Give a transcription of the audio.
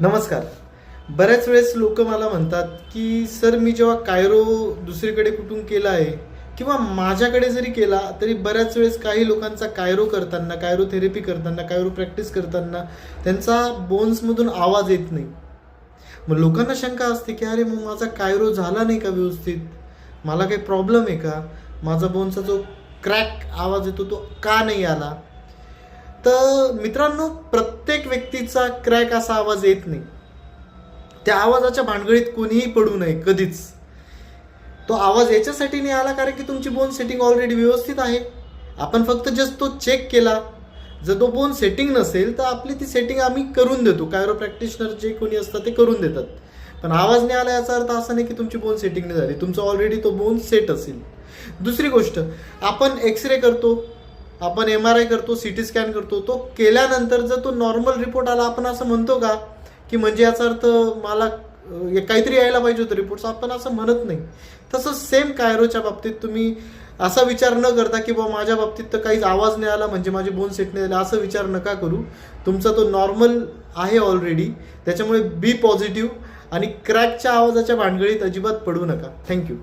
नमस्कार. बऱ्याच वेळेस लोक मला म्हणतात की सर मी जेव्हा कायरो दुसरीकडे कुठून केला आहे किंवा माझ्याकडे जरी केला तरी बऱ्याच वेळेस काही लोकांचा कायरो करताना, कायरो थेरपी करताना, कायरो प्रॅक्टिस करताना त्यांचा बोन्समधून आवाज येत नाही. मग लोकांना शंका असते की अरे मग माझा कायरो झाला नाही का व्यवस्थित, मला काही प्रॉब्लेम आहे का, माझा बोनचा जो क्रॅक आवाज येतो तो का नाही आला. तर मित्रांनो, प्रत्येक व्यक्तीचा क्रॅक असा आवाज येत नाही. त्या आवाजाच्या भानगडीत कोणीही पडू नये कधीच. तो आवाज याच्यासाठी नाही आला कारण की तुमची बोन सेटिंग ऑलरेडी व्यवस्थित आहे. आपण फक्त जस्ट तो चेक केला. जर तो बोन सेटिंग नसेल तर आपली ती सेटिंग आम्ही करून देतो. कायरो प्रॅक्टिशनर जे कोणी असतात ते करून देतात. पण आवाज नाही आला याचा अर्थ असा नाही की तुमची बोन सेटिंग नाही झाली. तुमचा ऑलरेडी तो बोन सेट असेल. दुसरी गोष्ट, आपण एक्सरे करतो, आपण MRI करतो, CT स्कॅन करतो. तो केल्यानंतर जर तो नॉर्मल रिपोर्ट आला, आपण असं म्हणतो का की म्हणजे याचा अर्थ मला काहीतरी यायला पाहिजे होतं रिपोर्ट्स, आपण असं म्हणत नाही. तसं सेम कायरोच्या बाबतीत तुम्ही असा विचार न करता की बाबा माझ्या बाबतीत तर काहीच आवाज नाही आला म्हणजे माझे बोन सेट नाही झाले, असं विचार नका करू. तुमचा तो नॉर्मल आहे ऑलरेडी. त्याच्यामुळे बी पॉझिटिव्ह आणि क्रॅकच्या आवाजाच्या भानगडीत अजिबात पडू नका. थँक्यू.